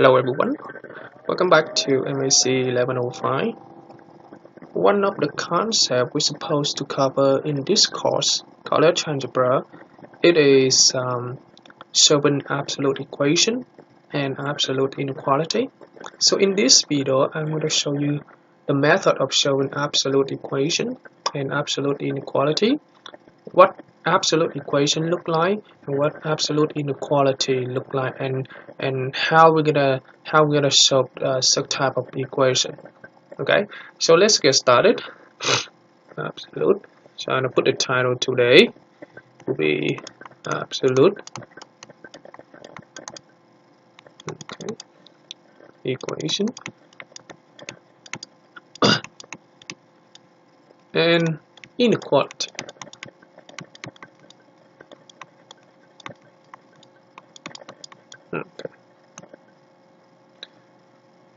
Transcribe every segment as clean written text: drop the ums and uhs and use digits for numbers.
Hello everyone, welcome back to MAC1105. One of the concepts we're supposed to cover in this course, called algebra, it is solving absolute equation and absolute inequality. So in this video, I'm going to show you the method of solving absolute equation and absolute inequality, what absolute equation look like and what absolute inequality look like, and how we're gonna solve such type of equation. Okay, so let's get started. Absolute. So I'm gonna put the title today to be absolute equation and inequality.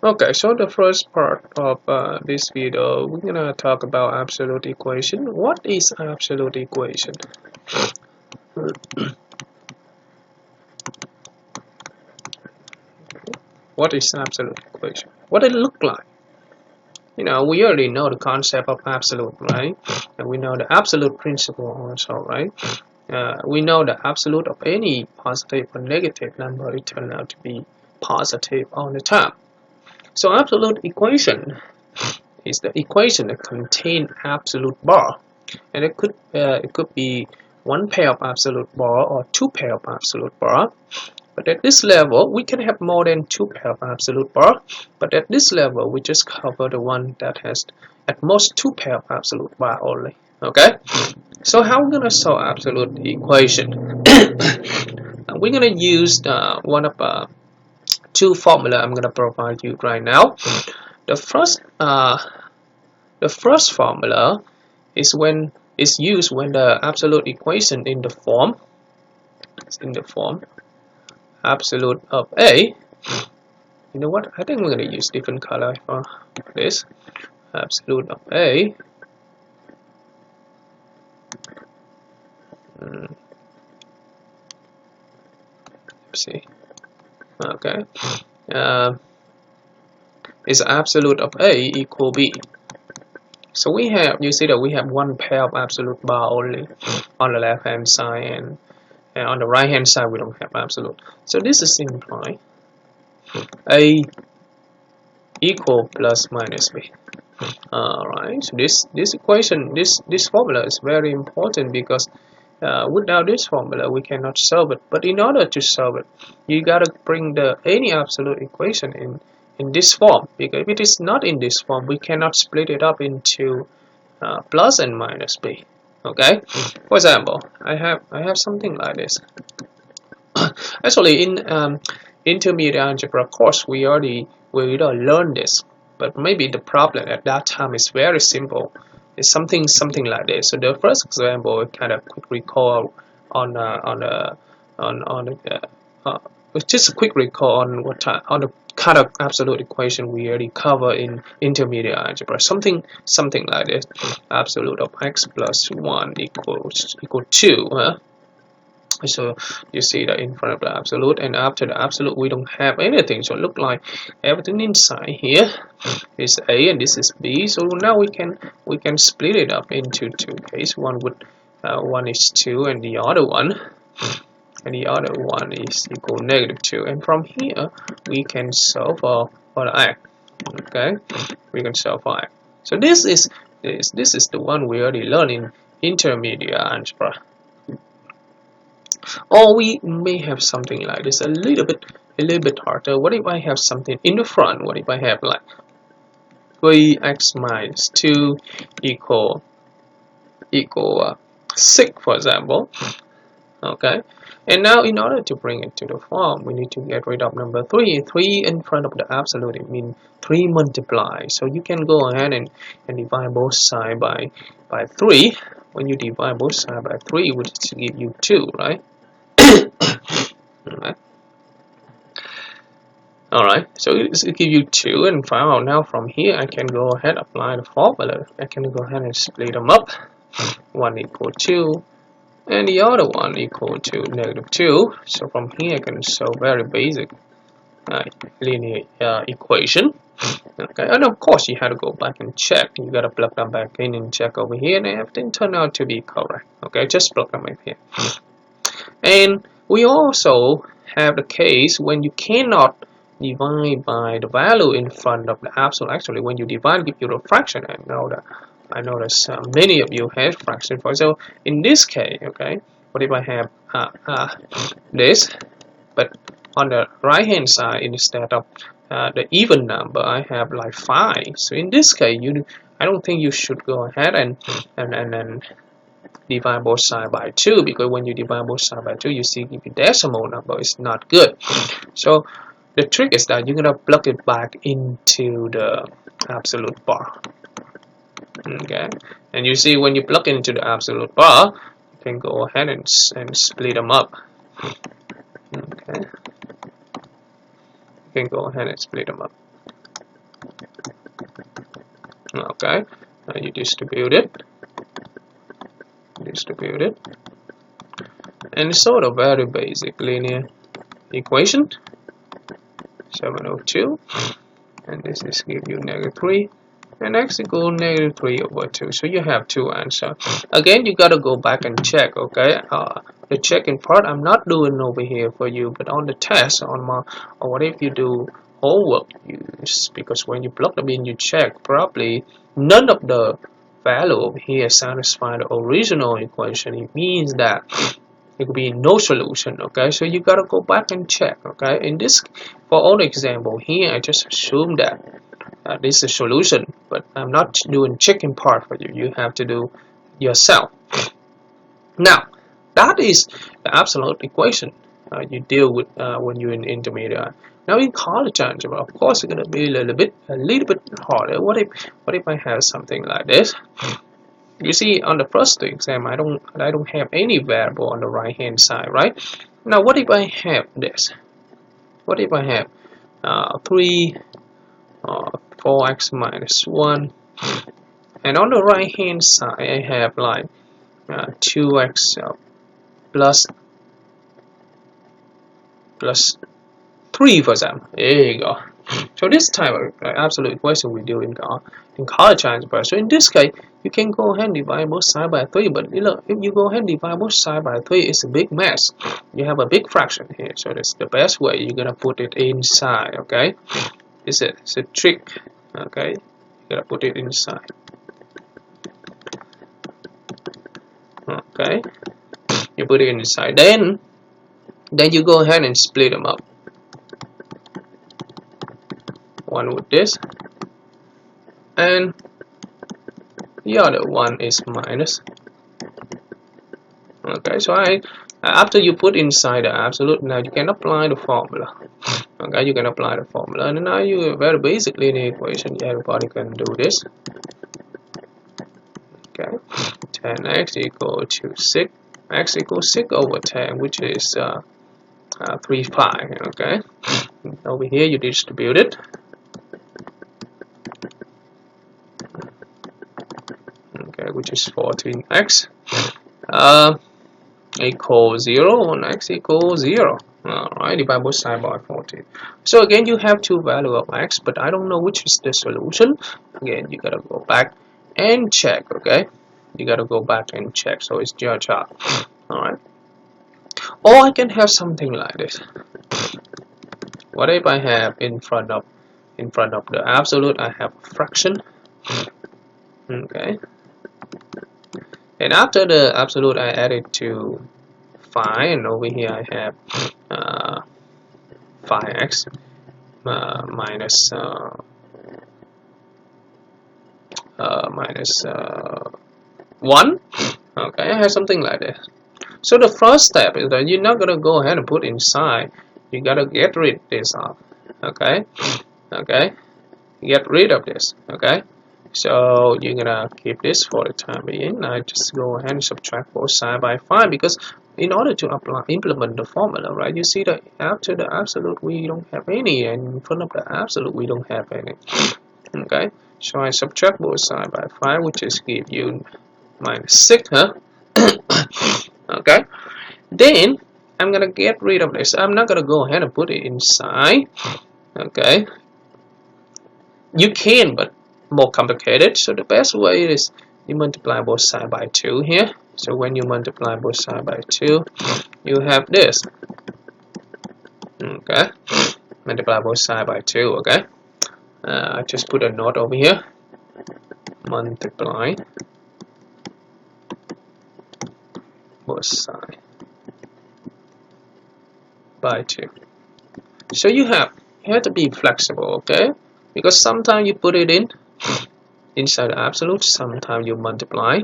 Okay, so the first part of this video, we're gonna talk about absolute equation. What is absolute equation? What is absolute equation? What it look like? You know, we already know the concept of absolute, right? And we know the absolute principle also, right? We know the absolute of any positive or negative number, it turns out to be positive all the time. So absolute equation is the equation that contains absolute bar, and it could be one pair of absolute bar or two pair of absolute bar. But at this level, we can have more than two pair of absolute bar. But at this level, we just cover the one that has at most two pair of absolute bar only. Okay. So how we're gonna solve absolute equation? We're gonna use one of two formula I'm gonna provide you right now. The first formula is used when the absolute equation in the form absolute of A. You know what? I think we're gonna use different color for this. Absolute of A. Let's see. Okay. Is absolute of A equal B. So you see that we have one pair of absolute bar only on the left hand side, and on the right hand side we don't have absolute. So this is implying A equal plus minus B. Alright, so this equation, this formula is very important because without this formula we cannot solve it. But in order to solve it, you gotta bring any absolute equation in this form, because if it is not in this form, we cannot split it up into plus and minus b. Okay, for example, I have something like this. Actually, in intermediate algebra course, we already learned this, but maybe the problem at that time is very simple. It's something like this. So the first example, kind of quick recall just a quick recall on the kind of absolute equation we already cover in intermediate algebra. Something like this: absolute of x plus 1 equal 2. So you see that in front of the absolute, and after the absolute we don't have anything, so it look like everything inside here is A and this is B. So now we can split it up into two cases. One is 2 and the other one is equal -2, and from here we can solve for the x. Okay, we can solve for x. So this is the one we already learned in intermediate algebra. Or we may have something like this, a little bit harder. What if I have something in the front? What if I have like 3x minus 2 equal 6, for example? Okay, and now in order to bring it to the form, we need to get rid of number 3. 3 in front of the absolute, it means 3 multiplied. So you can go ahead and divide both sides by 3. When you divide both sides by 3, it will just give you 2, right? Alright, so it gives you 2, and now from here I can go ahead and apply the formula. I can go ahead and split them up. 1 equal 2 and the other one equal to -2. So from here I can solve very basic. linear equation. Okay, and of course you have to go back and check. You gotta plug them back in and check over here, and everything turned out to be correct. Okay, just plug them in here. And we also have the case when you cannot divide by the value in front of the absolute. Actually, when you divide, give you a fraction. I notice many of you have fraction. For example, in this case, okay, what if I have this, but on the right hand side, instead of the even number, I have like 5. So in this case, I don't think you should go ahead and divide both sides by 2, because when you divide both sides by 2, you see the decimal number is not good. So the trick is that you're gonna plug it back into the absolute bar. Okay, and you see when you plug into the absolute bar, you can go ahead and split them up. Okay, you can go ahead and split them up. Okay, now you distribute it, and it's sort of very basic linear equation. 702, and this is give you -3, and x equals -3/2. So you have 2 answers. Again, you gotta go back and check. Okay, the checking part I'm not doing over here for you, but on the test, or what if you do homework, because when you plug them in, you check probably none of the value over here satisfy the original equation. It means that there could be no solution. Okay, so you gotta go back and check. Okay, in this, for all example here, I just assume that this is a solution, but I'm not doing checking part for you. You have to do yourself. Now that is the absolute equation you deal with when you're in intermediate. Now in college algebra, of course, it's gonna be a little bit harder. What if I have something like this? You see, on the first exam, I don't have any variable on the right hand side, right? Now, what if I have this? What if I have 4x minus 1, and on the right hand side, I have like 2x plus 3, for example. There you go. So this type of absolute equation we do in college algebra. So in this case, you can go ahead and divide both sides by 3. But look, if you go ahead and divide both sides by 3, it's a big mess. You have a big fraction here. So that's the best way. You're gonna put it inside. Okay, it's a trick. Okay, you gotta put it inside. Okay, you put it inside. Then you go ahead and split them up. One with this, and the other one is minus. Okay, so after you put inside the absolute, now you can apply the formula. Okay, you can apply the formula, and now you very basically in the equation, everybody can do this. Okay, 10x equals to 6, x equals 6/10, which is 3/5. Okay, over here you distribute it. Okay, which is 14x equals 0, and x equals 0. Alright, divide both sides by 14. So again, you have two values of x, but I don't know which is the solution. Again, you gotta go back and check. Okay, you gotta go back and check. So it's your job. Alright, or I can have something like this. What if I have in front of the absolute, I have a fraction. Okay, and after the absolute, I add it to 5, and over here I have 5x minus 1. Okay, I have something like this. So the first step is that you're not gonna go ahead and put inside. You gotta get rid of this off. Okay, get rid of this. Okay. So you're gonna keep this for the time being. I just go ahead and subtract both sides by 5, because in order to implement the formula, right? You see that after the absolute we don't have any, and in front of the absolute we don't have any. Okay, so I subtract both sides by 5, which is give you minus 6, huh? Okay, then I'm gonna get rid of this. I'm not gonna go ahead and put it inside. Okay, you can, but more complicated. So the best way is you multiply both sides by 2 here. So when you multiply both sides by 2, you have this. Okay, multiply both sides by 2. Okay, I just put a note over here. Multiply both sides by 2. So you have to be flexible, okay? Because sometimes you put it inside the absolute, sometimes you multiply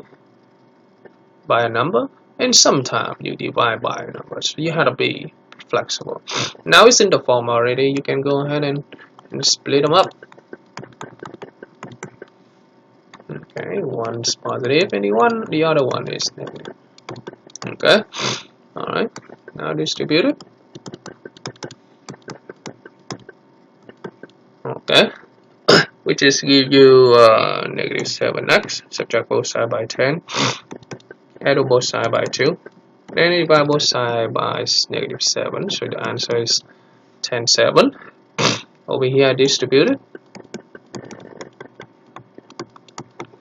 by a number, and sometimes you divide by a number. So you have to be flexible. Now it's in the form already. You can go ahead and split them up. Okay, one's positive and the other one is negative. Okay, all right. Now distribute it. Okay, which is give you negative 7x. Subtract both sides by 10. Add both sides by 2. Then divide both sides by negative 7. So the answer is 10, 7. Over here, distribute it.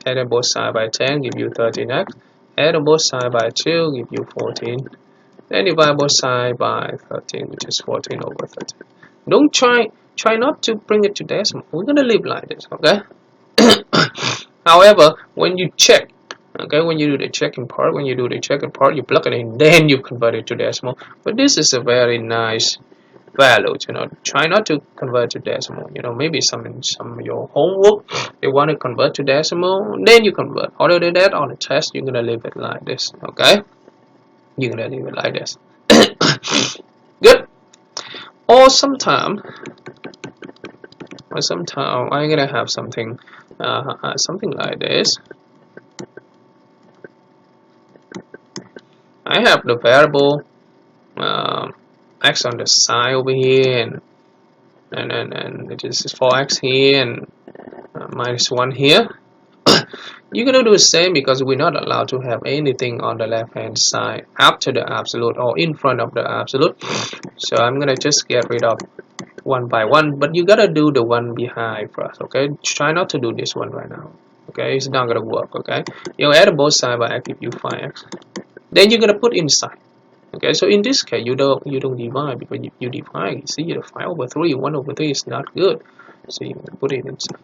Add both sides by 10, give you 13x. Add both sides by 2, give you 14. Then divide both sides by 13, which is 14 over 13. Don't try not to bring it to decimal. We're gonna leave like this, okay? However, when you check, okay, when you do the checking part, you plug it in, then you convert it to decimal. But this is a very nice value, you know. Try not to convert to decimal. You know, maybe some of your homework they want to convert to decimal, then you convert. Other than that, on the test, you're gonna leave it like this, okay? You're gonna leave it like this. Good. Or sometime I'm gonna have something like this. I have the variable x on the side over here, and it is 4x here and minus 1 here. You're gonna do the same because we're not allowed to have anything on the left hand side after the absolute or in front of the absolute. So I'm gonna just get rid of one by one, but you gotta do the one behind first, okay? Try not to do this one right now, okay? It's not gonna work, okay? You add both sides by x, give you 5x. Then you're gonna put inside, okay? So in this case, you don't divide, because you divide, you see the 5 over 3, 1 over 3 is not good, so you can put it inside.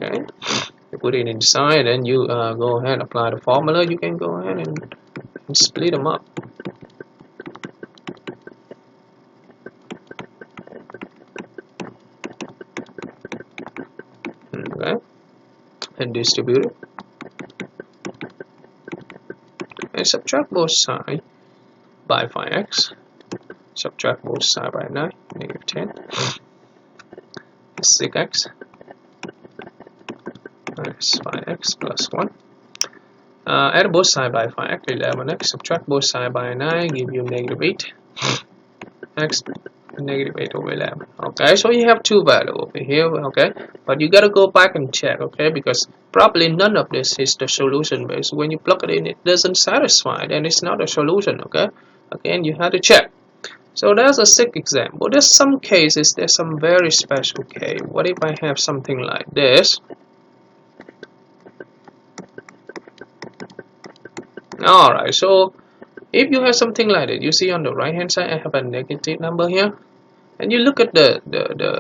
Okay, you put it inside, and you go ahead and apply the formula. You can go ahead and split them up. Okay, and distribute it, and subtract both sides by 5x. Subtract both sides by 9, negative 10, 6x. Minus 5x plus 1. Add both sides by 5x, 11x. Subtract both sides by 9, give you negative 8. X, negative 8 over 11. Okay, so you have two values over here, okay? But you gotta go back and check, okay? Because probably none of this is the solution base. When you plug it in, it doesn't satisfy, and it's not a solution, okay? Again, you have to check. So that's a sick example. There's some cases, there's some very special case. What if I have something like this? Alright, so if you have something like that, you see on the right hand side I have a negative number here, and you look at the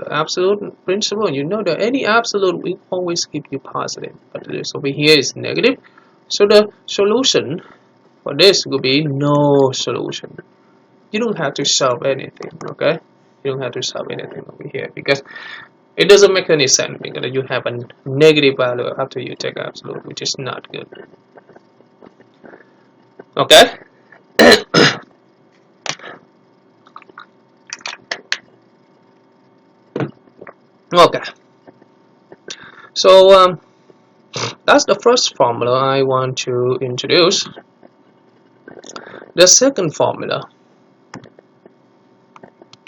absolute principle, you know that any absolute will always give you positive, but this over here is negative. So the solution for this will be no solution. You don't have to solve anything, okay? You don't have to solve anything over here because it doesn't make any sense, because you have a negative value after you take absolute, which is not good. Okay. Okay. So that's the first formula I want to introduce. The second formula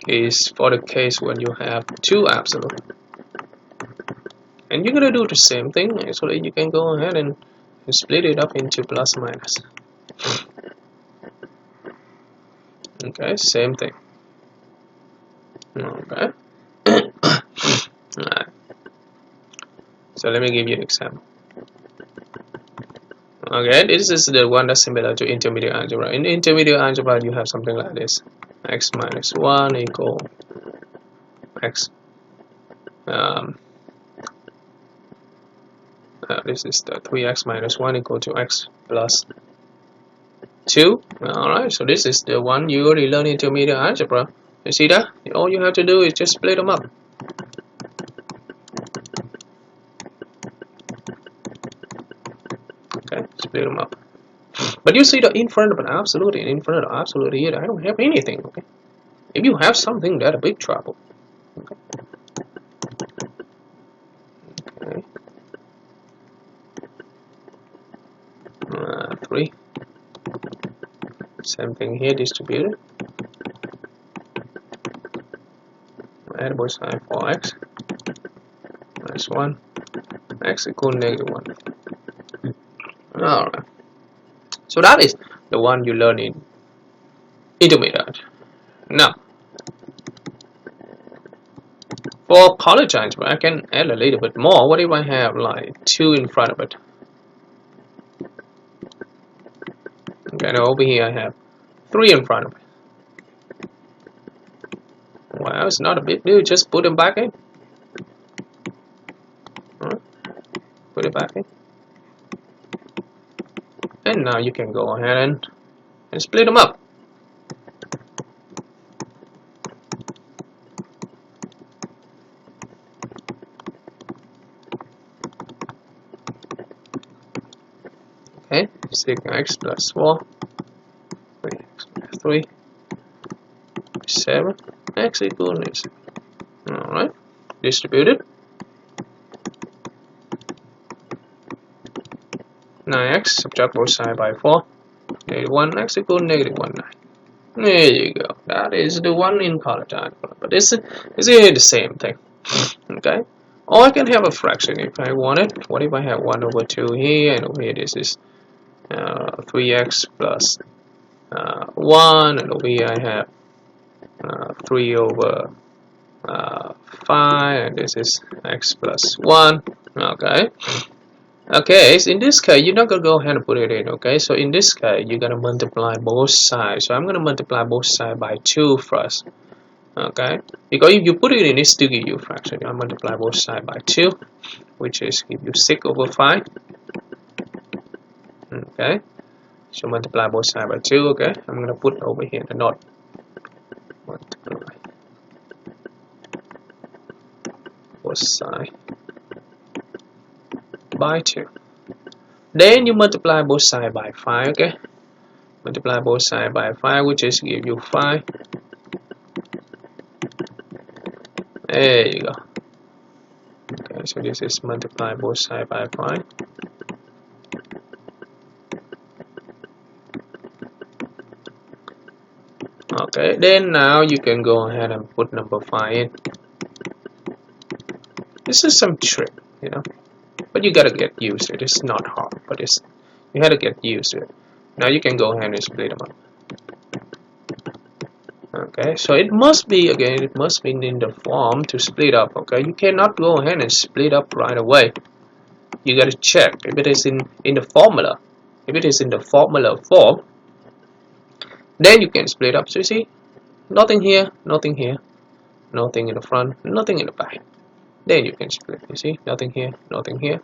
is for the case when you have two absolute, and you're gonna do the same thing. Actually, you can go ahead and split it up into plus minus. Okay, same thing. Okay. Alright. So let me give you an example. Okay, this is the one that's similar to intermediate algebra. In intermediate algebra, you have something like this: x minus 1 equal x. This is the 3x minus 1 equal to x plus 2. Alright, so this is the one you already learned in intermediate algebra. You see that? All you have to do is just split them up. Okay, split them up. But you see the in front of an absolute and in front of the absolute here, I don't have anything. Okay, if you have something, that's a big trouble. Okay. Okay. 3. Same thing here, distributed. Add both sides for x minus 1, x equal -1. Alright. So that is the one you learn in intermediate. Now, for college algebra, I can add a little bit more. What if I have like 2 in front of it? Okay, now over here I have 3 in front of it. Well, it's not a big deal. Just put them back in. Alright. Put it back in. And now you can go ahead and split them up. Okay, 6x plus 4, 3x plus 3, 7, x equals 7. Alright, distributed. 9x, subtract both sides by 4, -1, x equals -1, 9. There you go. That is the one in college algebra. But it's the same thing. Okay. Or I can have a fraction if I want it. What if I have 1 over 2 here, and over here this is 3x plus 1, and over here I have 3 over 5, and this is x plus 1. Okay. Okay, so in this case, you're not going to go ahead and put it in, okay? So in this case, you're going to multiply both sides. So I'm going to multiply both sides by 2 first, okay? Because if you put it in, it still give you a fraction. You multiply both sides by 2, which is give you 6 over 5. Okay, so multiply both sides by 2, okay? I'm going to put over here the note. Multiply both sides by 2. Then you multiply both sides by 5, okay? Multiply both sides by 5, which is give you 5. There you go. Okay, so this is multiply both sides by 5. Okay, then now you can go ahead and put number 5 in. This is some trick, you know, but you gotta get used to it. It's not hard, but you had to get used to it. Now you can go ahead and split them up. Okay, so it must be, again, it must be in the form to split up. Okay, you cannot go ahead and split up right away. You gotta check if it is in the formula. If it is in the formula form, then you can split up. So you see, nothing here, nothing here, nothing in the front, nothing in the back. Then you can split. You see, nothing here, nothing here,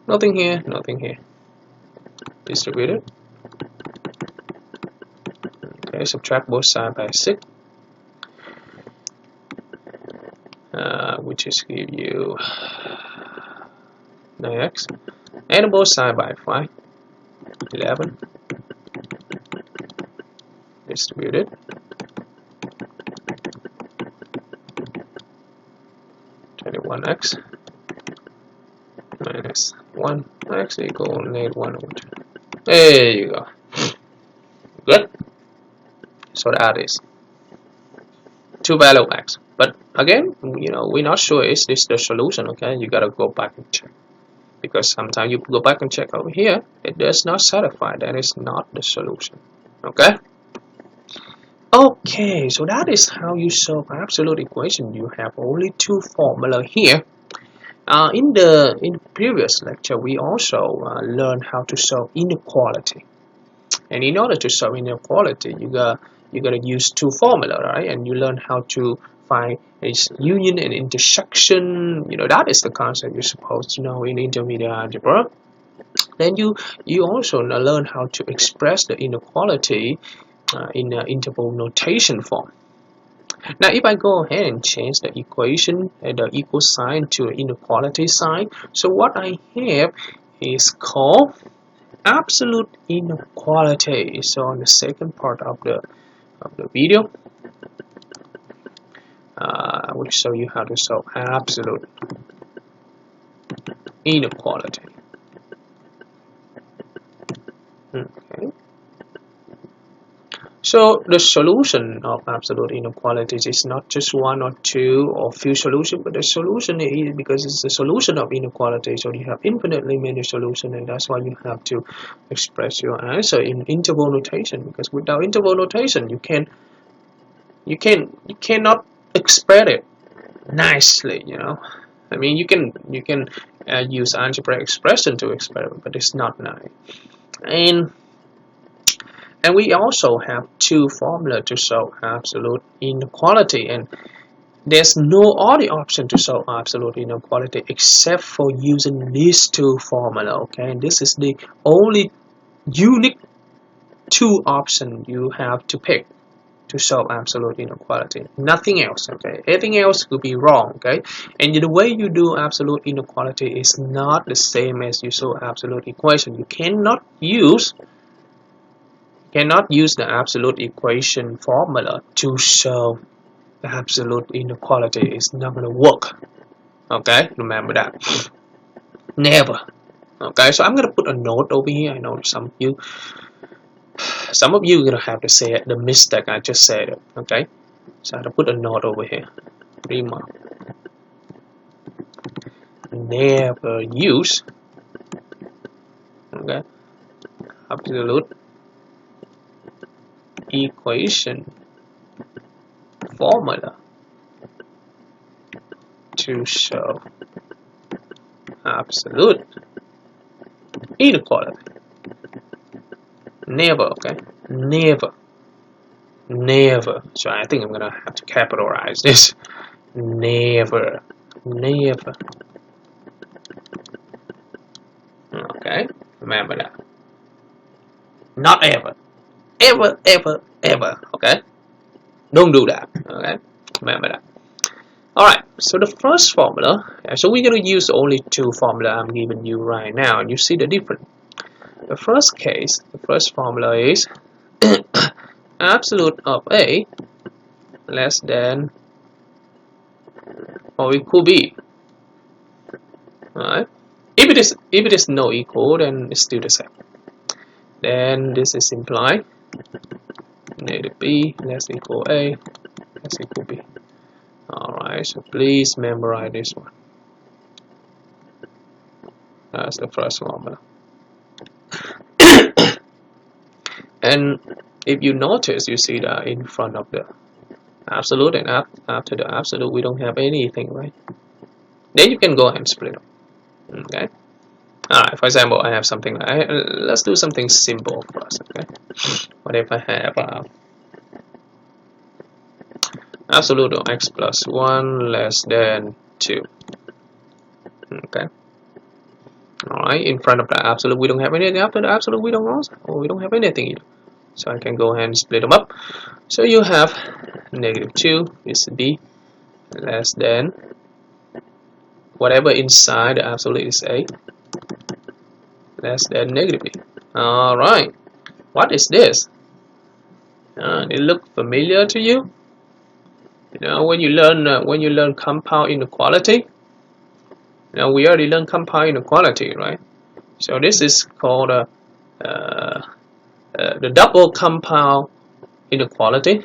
nothing here, nothing here. Distributed. Okay, subtract both sides by 6, which is give you 9x. And both sides by 5, 11. Distributed. 21x minus 1 x equal -1 over 2. There you go. Good. So that is 2 value x. But again, you know, we're not sure is this the solution. Okay, you gotta go back and check, because sometimes you go back and check over here, it does not satisfy. That is not the solution. Okay. Okay, so that is how you solve absolute equation. You have only two formula here. In the previous lecture, we also learned how to solve inequality. And in order to solve inequality, you gotta use two formula, right? And you learn how to find its union and intersection. You know, that is the concept you're supposed to know in intermediate algebra. Then you also learn how to express the inequality in interval notation form. Now, if I go ahead and change the equation and the equal sign to inequality sign, so what I have is called absolute inequality. So on the second part of the video, I will show you how to solve absolute inequality. Okay. So the solution of absolute inequalities is not just one or two or few solutions, but the solution is, because it's the solution of inequality, so you have infinitely many solutions, and that's why you have to express your answer in interval notation, because without interval notation you cannot express it nicely, you know. I mean, you can use algebraic expression to express it, but it's not nice. And we also have two formulas to solve absolute inequality, and there's no other option to solve absolute inequality except for using these two formulas. Okay, and this is the only unique two options you have to pick to solve absolute inequality. Nothing else. Okay, everything else could be wrong. Okay, and the way you do absolute inequality is not the same as you solve absolute equation. You cannot use the absolute equation formula to solve the absolute inequality. It's not going to work. Okay, remember that. Never. Okay, so I'm going to put a note over here. I know some of you are going to have to say the mistake I just said. Okay, so I have to put a note over here. Remark. Never use, okay, absolute equation formula to show absolute inequality. Never. Okay, never. So I think I'm gonna have to capitalize this. Never. Okay, remember that. Not ever. Ever. Okay, don't do that. Okay, remember that. Alright, so the first formula, so we're going to use only two formula I'm giving you right now, and you see the difference. The first case, the first formula is absolute of A less than or equal B. Alright, if it is no equal, then it's still the same. Then this is implied negative B less equal A less equal B. Alright, so please memorize this one. That's the first formula. And if you notice, you see that in front of the absolute, and after the absolute we don't have anything, right? Then you can go ahead and split them. Okay. Alright, for example, I have something like, let's do something simple first. Okay. What if I have absolute of x plus 1 less than 2? Okay. Alright, in front of the absolute we don't have anything, after the absolute we don't have anything either. So I can go ahead and split them up. So you have negative 2 is B less than whatever inside the absolute is A less than negative B. Alright, what is this? It look familiar to you? You know, when you learn compound inequality, you know, we already learned compound inequality, right? So this is called the double compound inequality.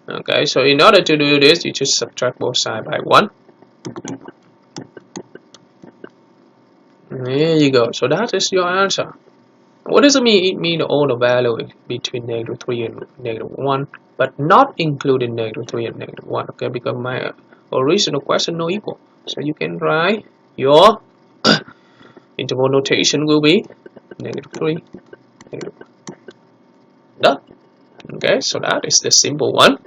Okay, so in order to do this, you just subtract both sides by 1. There you go. So that is your answer. What does it mean? It means all the value is between -3 and -1, but not including -3 and -1. Okay, because my original question no equal. So you can write your interval notation will be -3, -1. Done. Okay, so that is the simple one.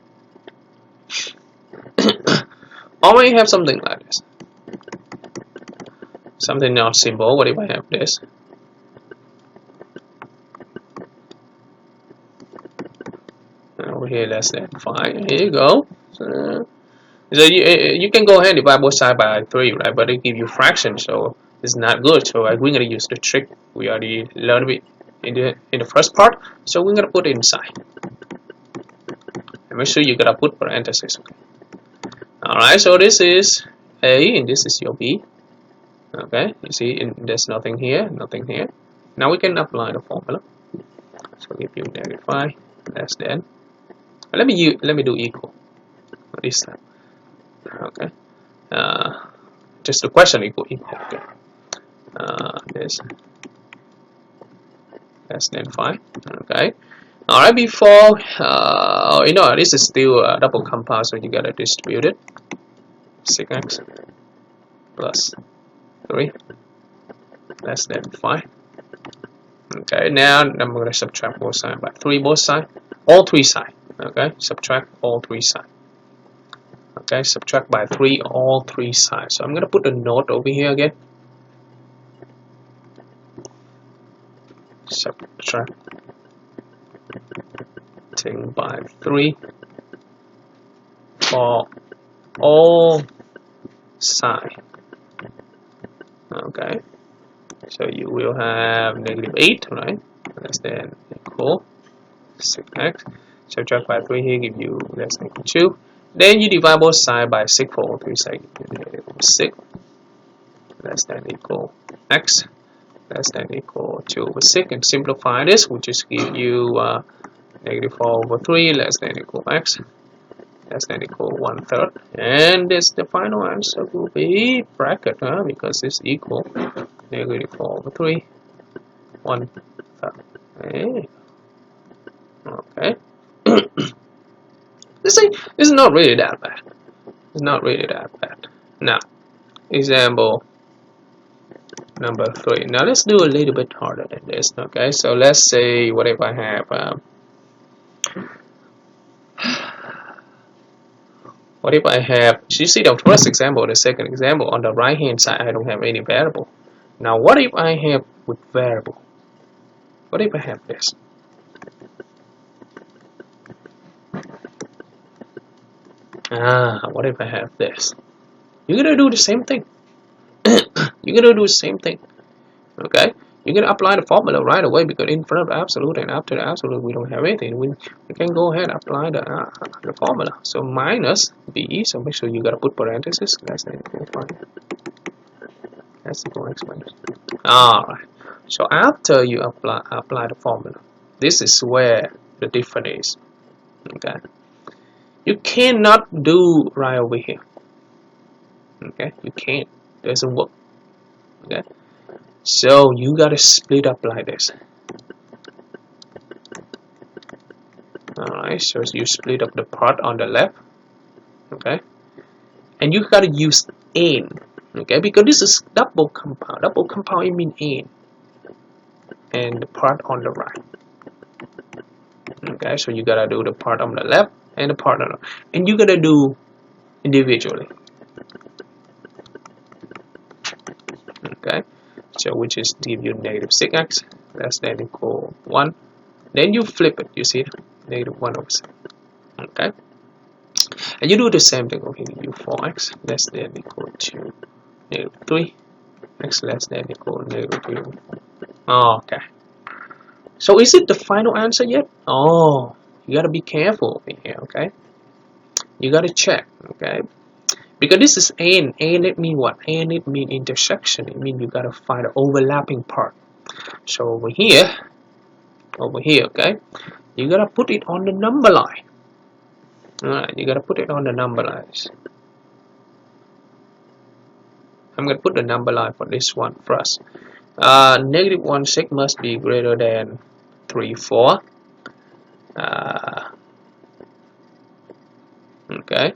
Or we have something like this. Something not simple. What if I have this? Over here less than 5. Here you go. So you can go ahead and divide both sides by 3, right? But it gives you fractions, so it's not good. So we're gonna use the trick we already learned it in the first part. So we're gonna put it inside. And make sure you gotta put parentheses. Okay. All right. So this is A, and this is your B. Okay. You see, there's nothing here, nothing here. Now we can apply the formula. So if you -5 less than. Let me do equal this time. Okay. Just the question equal. Okay. This less than 5. Okay. All right. Before this is still a double compound, so you gotta distribute it. 6x plus 3 less than 5. Okay. Now I'm gonna subtract both sides by 3. Both sides, all 3 sides. Okay. Subtract all 3 sides. Okay, subtract by 3 all 3 sides. So I'm going to put a note over here again. Subtracting by 3 for all sides. Okay, so you will have -8, right? Less than equal 6x. Subtract by 3 here give you less than equal 2. Then you divide both sides by 6 for all 3 sides. 6 less than equal x less than equal 2 over 6. And simplify this, which just give you -4 over 3 less than equal x less than equal 1/3. And this the final answer will be bracket, because it's equal -4 over 3 1/3. Okay. It's not really that bad. It's not really that bad. Now, example number 3. Now let's do a little bit harder than this. Okay, so let's say what if I have what if I have, you see the first example, the second example, on the right hand side I don't have any variable. Now what if I have with variable? What if I have this? What if I have this? You're gonna do the same thing. You're gonna do the same thing. Okay, you're gonna apply the formula right away, because in front of the absolute and after the absolute we don't have anything. We can go ahead and apply the formula. So minus b. So make sure you gotta put parentheses. Less than equal 5. That's equal x minus. All right. So after you apply the formula, this is where the difference is. Okay. You cannot do right over here. Okay, you can't. It doesn't work. Okay, so you gotta split up like this. Alright, so you split up the part on the left. Okay, and you gotta use n. Okay, because this is double compound. Double compound it means n. And the part on the right. Okay, so you gotta do the part on the left and the part on the right. And you gotta do individually. Okay, so which is give you -6x less than equal 1. Then you flip it, you see, -1 over 7. Okay, and you do the same thing over here. You 4x less than equal to -3, x less than equal -3 over 4. Okay, so is it the final answer yet? Oh, you gotta be careful over here. Okay, you gotta check. Okay, because this is n. N it mean what? N it mean intersection. It means you gotta find the overlapping part. So over here, okay, you gotta put it on the number line. Alright, you gotta put it on the number lines. I'm gonna put the number line for this one first. Negative 1 6 must be greater than 3 4. Okay.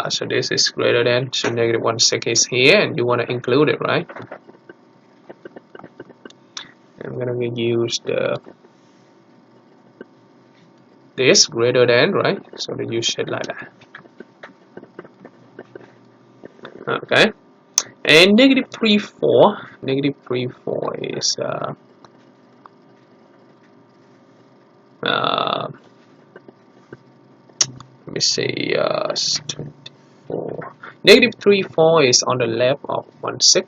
So this is greater than, so negative 1 6 is here, and you want to include it, right? I'm gonna use this greater than, right? So that you should like that. Okay. And negative 3 4. Negative 3 4 is let me see, 24. Negative 3 4 is on the left of 1 6.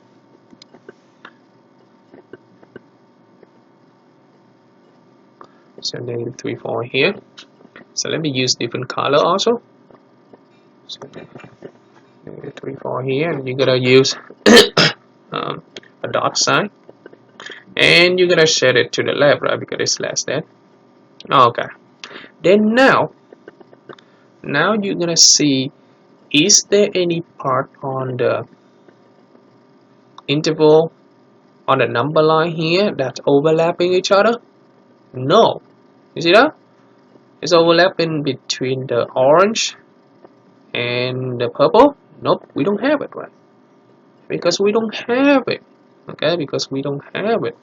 So negative 3 4 here. So let me use different color also. So negative 3 4 here, and you're gonna use a dot sign, and you're gonna set it to the left, right? Because it's less than. Okay. Then now you're gonna see, is there any part on the interval on the number line here that's overlapping each other? No. You see that? It's overlapping between the orange and the purple. Nope, we don't have it, right? Because we don't have it. Okay, because we don't have it.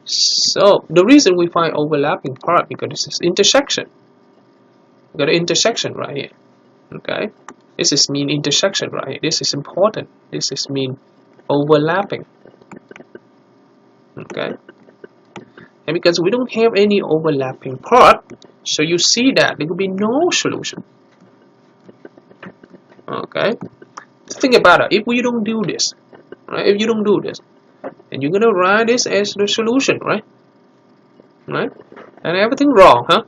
So the reason we find overlapping part, because this is intersection. We got an intersection right here. Okay, this is mean intersection right here. This is important. This is mean overlapping. Okay, and because we don't have any overlapping part, so you see that there will be no solution. Okay, think about it. If we don't do this, right? If you don't do this, and you're gonna write this as the solution, right? Right? And everything wrong, huh?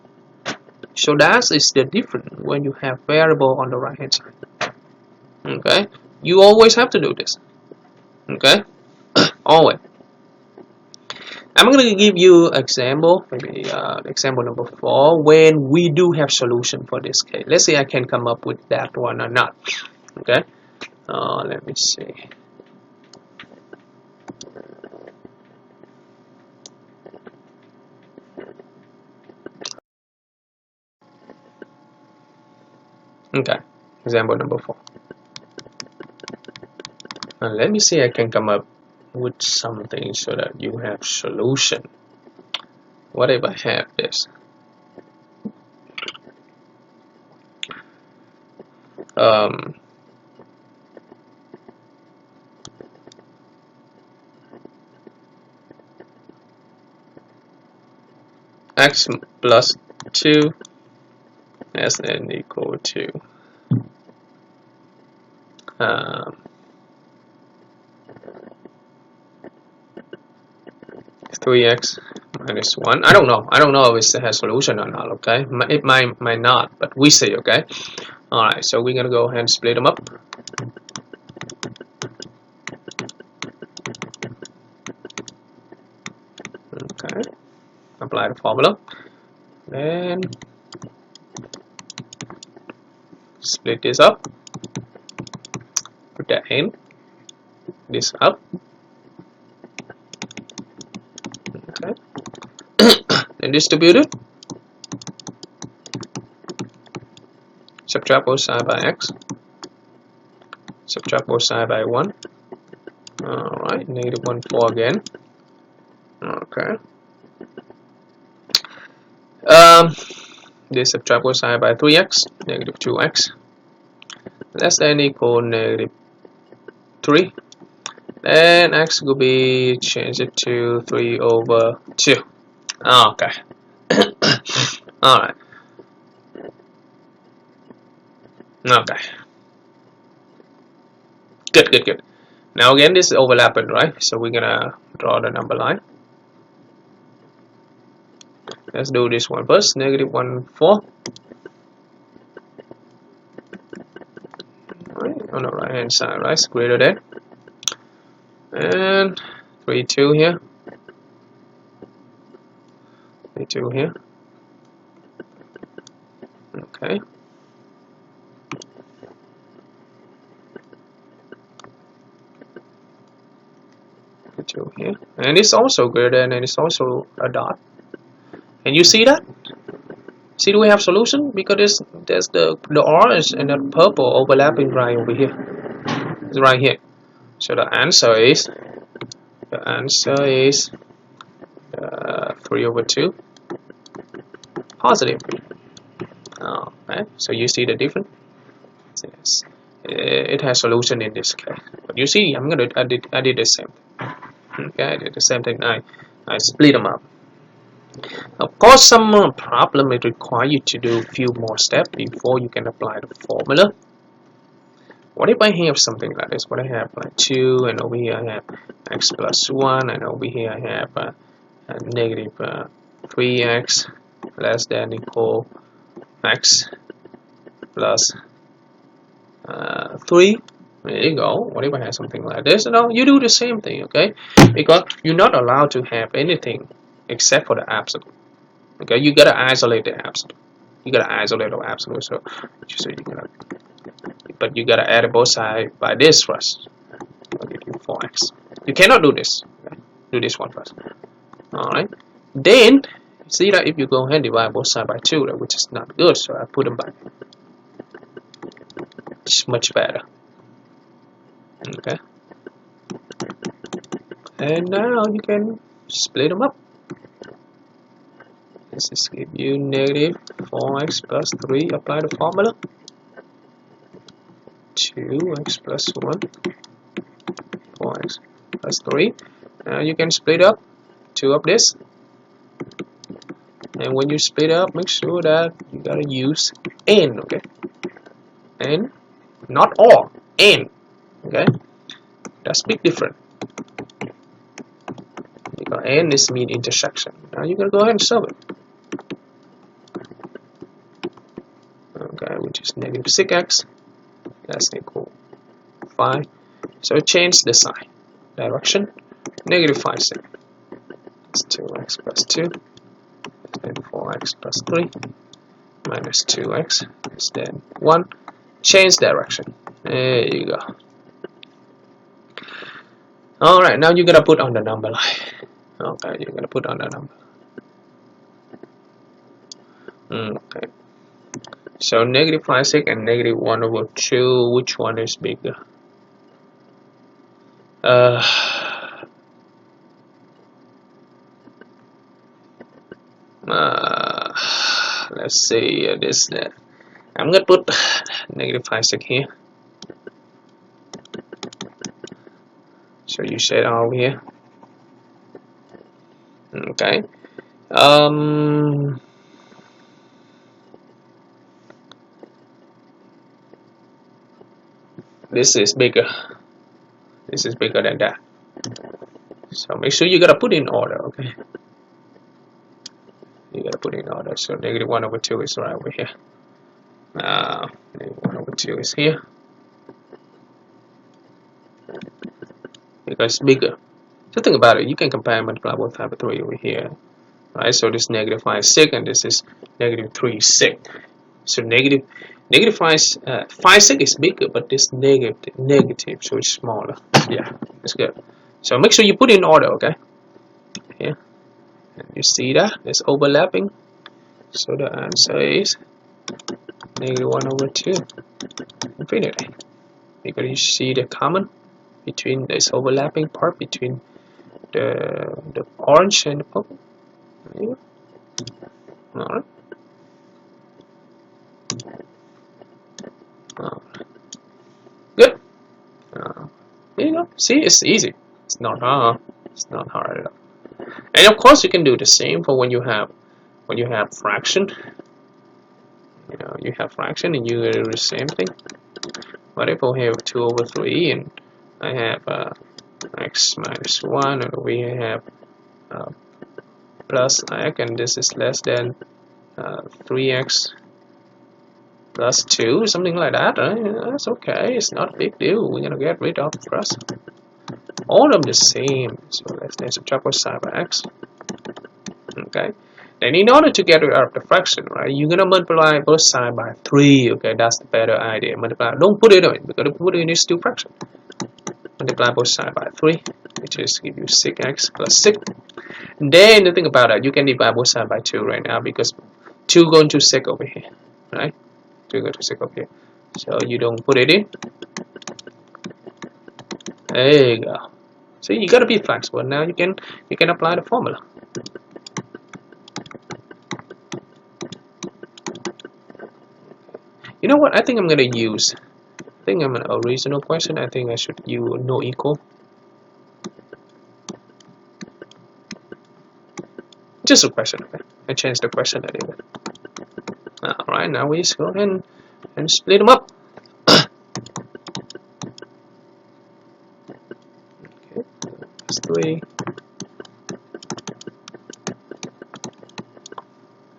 So that is the difference when you have variable on the right hand side. Okay, you always have to do this. Okay, always. I'm going to give you example, maybe example number 4, when we do have solution for this case. Let's say I can come up with that one or not. Okay, let me see. Okay, example number 4. And let me see, I can come up with something so that you have solution. What if I have this? X plus 2 less than equal to 3x minus 1. I don't know if it has solution or not. Okay, it might not, but we see. Okay, all right, so we're gonna go ahead and split them up. Okay, apply the formula, and split this up, put that in, this up. Okay, then distribute it, subtract both sides by x, subtract both sides by 1. Alright, negative 1 4 again. Okay, this subtract both sides by 3x, negative 2x, less than equal negative 3. Then x will be change it to 3 over 2. Okay. Alright. Okay. Good. Now again, this is overlapping, right? So we're gonna draw the number line. Let's do this one first. Negative 1 4. Right, on the right hand side, right? It's greater than. And 3 2 here. 3 2 here. Okay. here, and it's also greater than, and it's also a dot. And you see that? See, do we have solution? Because there's the orange and the purple overlapping right over here. It's right here. So the answer is 3/2 positive. Okay. So you see the difference? Yes. It has solution in this case. But you see, I did the same thing. Okay, I did the same thing. I split them up. Of course, some problem it requires you to do a few more steps before you can apply the formula. What if I have something like this? What I have like 2, and over here I have x plus 1, and over here I have a negative 3x less than equal x plus 3. There you go. What if I have something like this? No, you do the same thing, okay? Because you're not allowed to have anything except for the absolute. Okay, you gotta isolate the absolute. You gotta isolate the absolute. So you gotta, but you gotta add both sides by this first. I'll give you 4x. You cannot do this. Okay? Do this one first. All right. Then see that if you go ahead and divide both sides by 2, which is not good. So I put them back. It's much better. Okay. And now you can split them up. This is give you negative 4x plus 3. Apply the formula. 2x plus 1. 4x plus 3. Now you can split up 2 of this. And when you split up, make sure that you gotta use n. Okay. N, not or. N. Okay. That's big difference. Because n is mean intersection. Now you're gonna go ahead and solve it. Okay, which is negative 6x. That's equal 5. So change the sign. Direction. Negative 5 6. That's 2x plus 2. Then 4x plus 3. Minus 2x. Is then 1. Change direction. There you go. Alright, now you're gonna put on the number line. Okay, you're gonna put on the number. Okay. So negative 5 6 and negative 1/2. Which one is bigger? Let's see this. I'm gonna put negative 5 6 here. So you set over here. Okay. This is bigger. This is bigger than that. So make sure you gotta put in order, okay? You gotta put in order. So negative 1/2 is right over here. Negative 1/2 is here. Because it's bigger. So think about it. You can compare and multiply both sides by 3 over here. Right? So this negative 5 6 and this is negative 3 6. So negative 5 6 is bigger, but this negative, so it's smaller. Yeah, that's good. So make sure you put in order, okay? Here, and you see that it's overlapping. So the answer is negative 1/2 infinity. Because you see the common between this overlapping part between the orange and the purple. Yeah. All right. Good. There you go. See, it's easy. It's not hard. It's not hard at all. And of course, you can do the same for when you have fraction. You know, you have fraction, and you do the same thing. What if I have 2/3, and I have x minus 1, and we have plus x, and this is less than 3x plus 2, something like that. That's okay. It's not a big deal. We're gonna get rid of first. All of them the same. So let's then subtract both sides by x. Okay. Then in order to get rid of the fraction, right, you're gonna multiply both sides by 3. Okay, that's the better idea. Multiply. Don't put it in, because if you put it in, it's still fraction. multiply both sides by 3, which is give you 6x plus 6. Then the thing about that, you can divide both sides by 2 right now because 2 going to 6 over here, right? 2 go to 6 over here. So you don't put it in. There you go. So you gotta be flexible. Now you can apply the formula. You know what? I think I'm gonna use. I think I'm an original question. I think I should use no equal. Just a question. Okay. I changed the question a little bit. All right. Now we just go ahead and split them up. Okay. That's 3.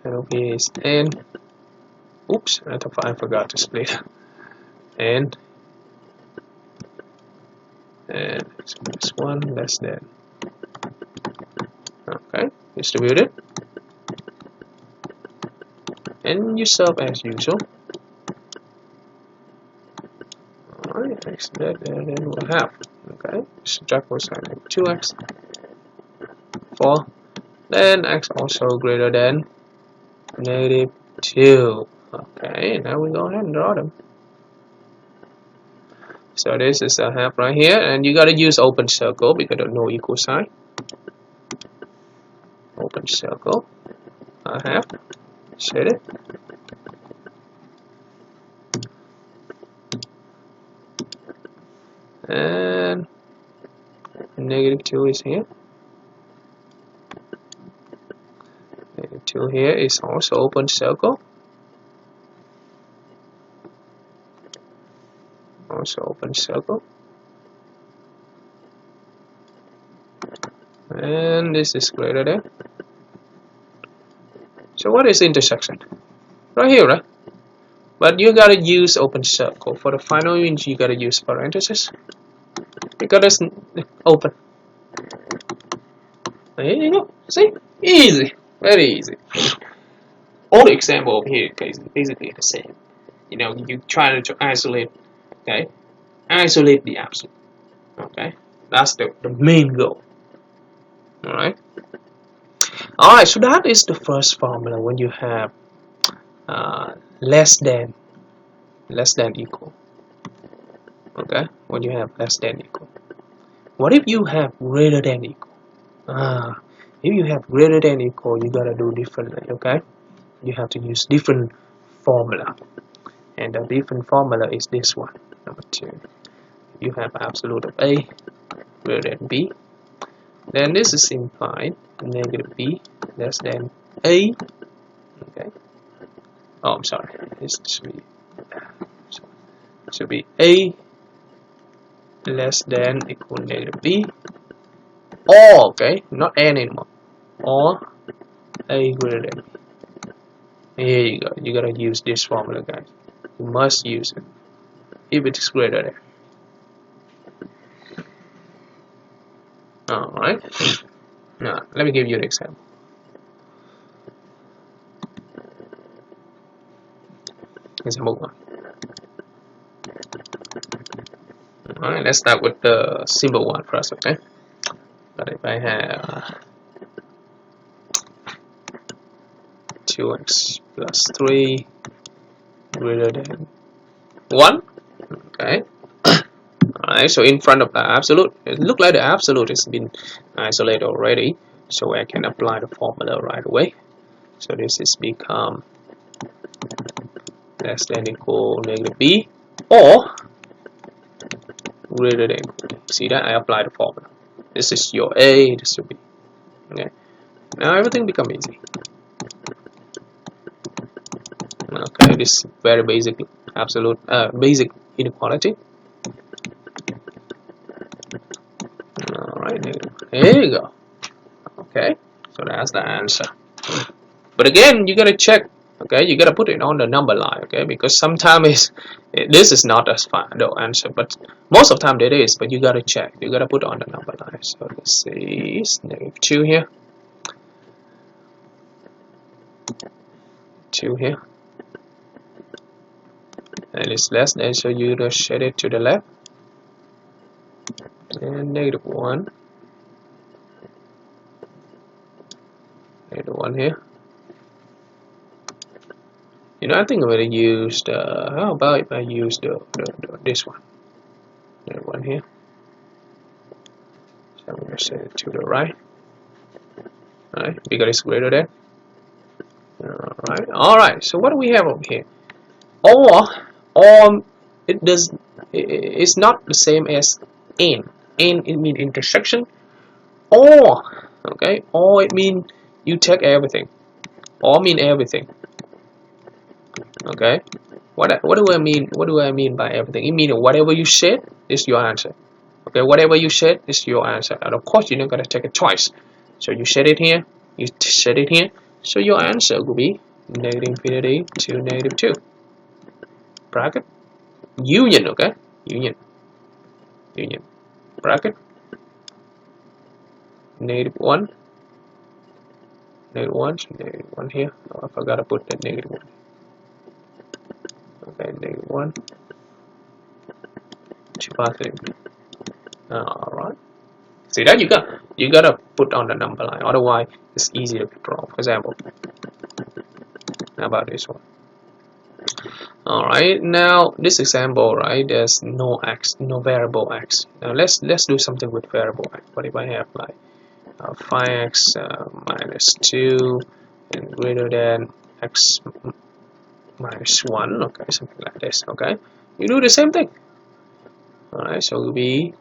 And over here is n. Oops, I forgot to split. And this one less than. Okay, distribute it. And you sub as usual. Alright, x that and then we'll have. Okay, subtract both sides, 2x. 4. Then x also greater than negative 2. Okay, now we go ahead and draw them. So this is a half right here, and you gotta use open circle because of no equal sign. Open circle, a half, set it. And negative 2 is here. Negative 2 here is also open circle. Also open circle. And this is greater than. So what is intersection? Right here, right? But you gotta use open circle. For the final range, you gotta use parentheses because it's open. There you go. See? Easy. Very easy. All the example over here is basically the same. You know, you try to isolate, okay? Isolate the absolute. Okay? That's the main goal. Alright? Alright, so that is the first formula when you have less than equal. Okay? When you have less than equal. What if you have greater than equal? If you have greater than equal, you gotta do differently, okay? You have to use different formula. And the different formula is this one, number 2. You have absolute of A greater than B. Then this is implied negative B less than A. Okay. Oh, I'm sorry. This should be A less than equal negative B. Or, okay, not N anymore. Or A greater than B. Here you go. You gotta use this formula, guys. You must use it if it is greater than. Alright. Now, let me give you an example. Example 1. Alright, let's start with the simple one first, okay? But if I have 2x plus 3 greater than 1, okay? Alright, so in front of the absolute, it looks like the absolute has been isolated already, so I can apply the formula right away. So this is become less than equal negative b or greater than equal b. See that? I apply the formula. This is your A, this will be. Okay. Now everything become easy. Okay, this is very basic absolute basic inequality. Alright, there you go. Okay, so that's the answer. But again, you gotta check. Okay, you gotta put it on the number line. Okay, because sometimes this is not as fine the answer, but most of the time it is. But you gotta check. You gotta put on the number line. So let's see, it's negative 2 here, 2 here, and it's less than. So you just set it to the left. and -1. -1 here. You know, I think I'm going to use how about if I use this one? One here. So I'm going to set it to the right. Alright, because it's greater than. Alright, so what do we have over here? Or it's not the same as and. And it means intersection. Or, okay, or it means you take everything. Or mean everything. Okay, what do I mean? What do I mean by everything? It means whatever you said is your answer. Okay, whatever you said is your answer, and of course you're not gonna take it twice. So you said it here, you said it here. So your answer will be -infinity to -2. Bracket union. Okay, union bracket -1. -1, so -1 here. Oh, I forgot to put that -1. Okay, -1 to positive. Alright. See that you gotta put on the number line, otherwise it's easy to draw. For example, how about this one? Alright, now this example, right, there's no x, no variable x. Now let's do something with variable x. What if I have like 5x -2 and greater than x -1, okay, something like this. Okay, you do the same thing. Alright, so it will be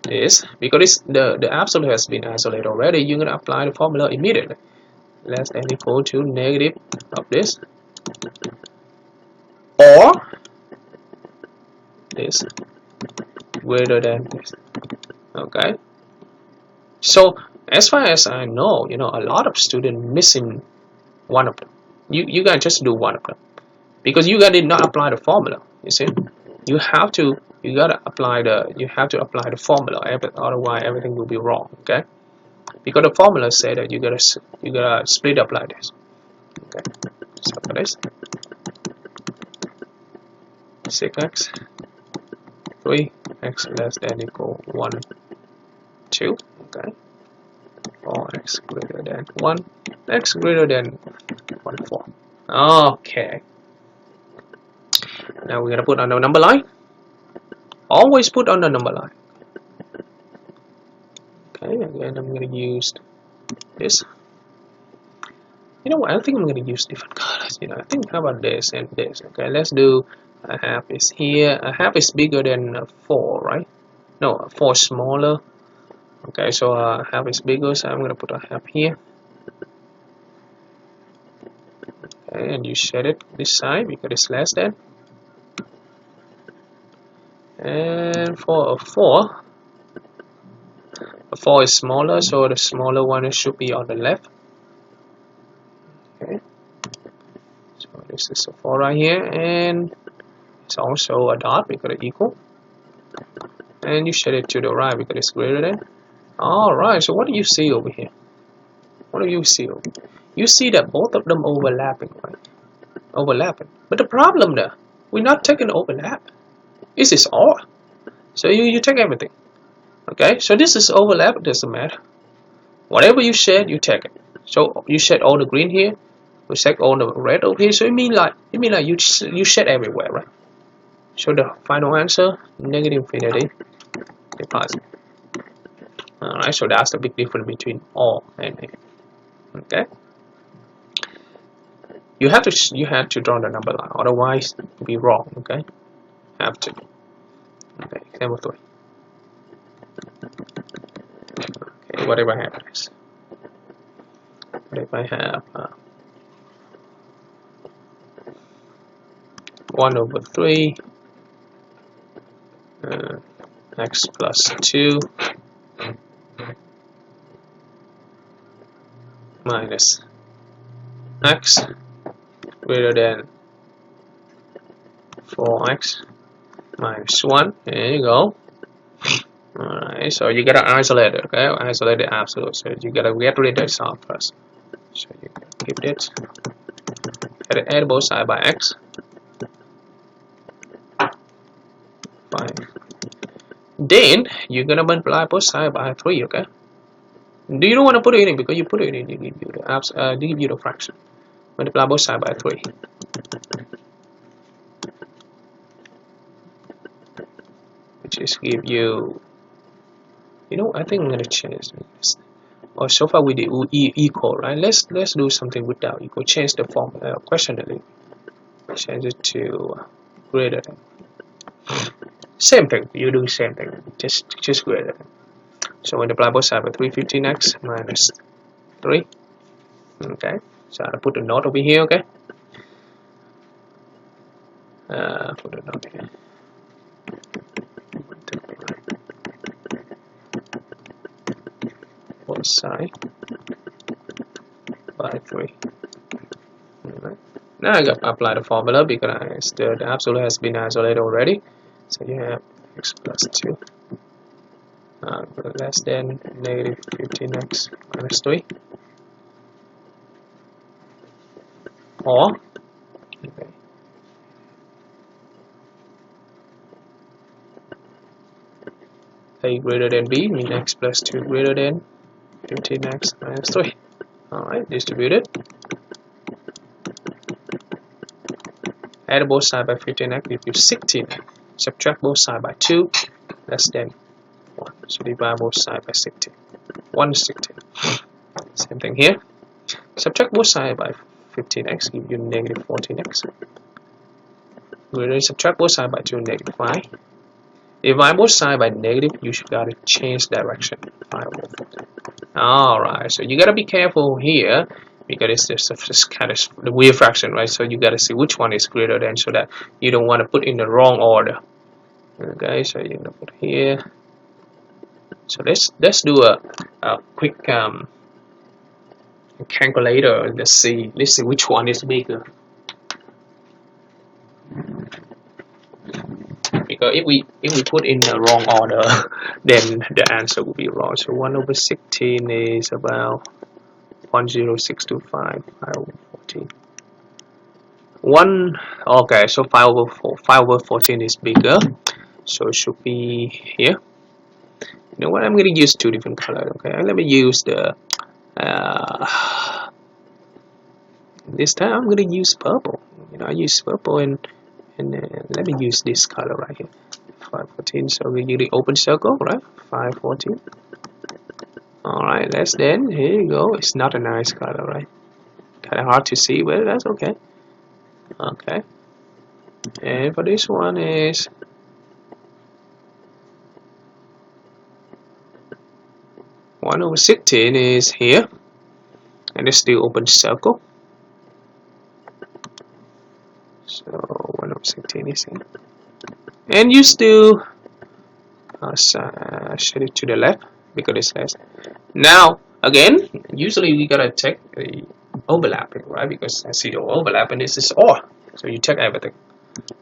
this, because the absolute has been isolated already. You're gonna apply the formula immediately. Less than equal to negative of this, or this greater than this. Okay, so as far as I know, you know, a lot of students missing one of them. You gotta just do one of them, because you gotta not apply the formula. You see, you gotta apply the formula, otherwise everything will be wrong. Okay, because the formula said that you gotta split up like this. Okay, so for this 6x 3x less than equal 1 2. Okay, 4x greater than 1, x greater than 1 4. Okay, now we're gonna put on the number line. Always put on the number line. Okay, again I'm gonna use this. You know what, I think I'm gonna use different colors. You know, I think, how about this and this? Okay, let's do a half is here. A half is bigger than 4, right? No, 4 is smaller. Okay, so half is bigger, so I'm gonna put a half here. Okay, and you set it this side because it's less than. And for a 4 is smaller, so the smaller one should be on the left. Okay, so this is a 4 right here, and it's also a dot because it's equal. And you set it to the right because it's greater than. Alright, so what do you see over here? What do you see over here? You see that both of them overlapping, right? Overlapping. But the problem there, we're not taking overlap. This is all. So you take everything. Okay, so this is overlap, it doesn't matter. Whatever you shed, you take it. So you shed all the green here, we shed all the red over here. So it mean like you shed everywhere, right? So the final answer, -infinity to positive. Alright, so that's the big difference between all and A. Okay, you have to draw the number line, otherwise it'll be wrong. Okay, have to. Okay, example 3. Okay, what if I have this? What if I have 1/3 x plus 2 minus x greater than 4x minus 1. There you go. Alright, so you gotta isolate it. Okay, isolate the absolute. So you gotta get rid of this out first. So you can keep it. Add both sides by x. 5 Then you're gonna multiply both sides by 3. Okay. Do you don't want to put it in because you put it in, they give you the fraction. Multiply both sides by 3. Which is give you, I think I'm gonna change this. Or so far we did equal, right? Let's do something without equal. Change the form question a little. Change it to greater than. Same thing. You do same thing. Just greater than. So multiply both sides by 3. 15x minus 3. Okay. So I'll put a note over here. Okay. Put a note here. Both sides by 3. Alright. Now I got to apply the formula because the absolute has been isolated already. So you have x plus 2 less than negative 15x minus 3. Or okay, a greater than b means x plus 2 greater than 15x minus 3. Alright, distributed. Add both sides by 15x gives you 16. Subtract both sides by 2 less than 1. So divide both sides by 16. 1 is 16. Same thing here. Subtract both sides by 15x gives you negative 14x. Subtract both sides by 2, negative 5. Divide both sides by negative, you should gotta change direction. 5 over 14. Alright, so you gotta be careful here because it's just kind of the weird fraction, right? So you gotta see which one is greater than, so that you don't want to put in the wrong order. Okay, so you're gonna put here. So let's do a quick calculator. Let's see which one is bigger. Because if we put in the wrong order, then the answer will be wrong. So 1 over 16 is about 10625. 5 over 14. Okay, so 5 over 14 is bigger, so it should be here. You know what? I'm going to use 2 different colors. Okay, let me use the this time I'm going to use purple. I use purple and let me use this color right here. 514. So we use the open circle, right? 514. All right, let's then. Here you go. It's not a nice color, right? Kind of hard to see, but that's okay. Okay. And for this one is 1 over 16 is here, and it's still open circle. So 1 over 16 is here, and you still set it to the left because it's less. Now again, usually we gotta check the overlapping, right? Because I see the overlap, and this is OR, so you check everything.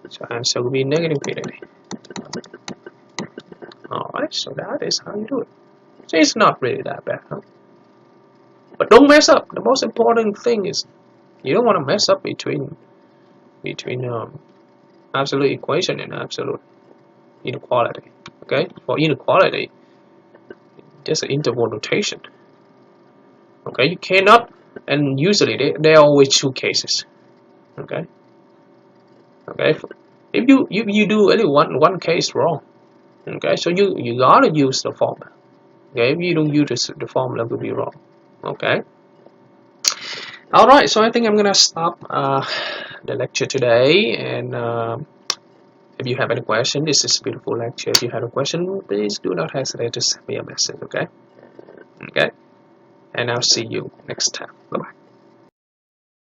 So answer will be negative infinity. Alright, so that is how you do it. So it's not really that bad, huh? But don't mess up. The most important thing is you don't want to mess up between absolute equation and absolute inequality. Okay, for inequality, there's an interval notation. Okay, you cannot, and usually there are always 2 cases. Okay, if you do only one case wrong, okay, so you gotta use the formula. Okay, if you don't use the formula, will be wrong. Okay. Alright, so I think I'm gonna stop the lecture today, and if you have any question, this is a beautiful lecture. If you have a question, please do not hesitate to send me a message. Okay, and I'll see you next time. Bye bye.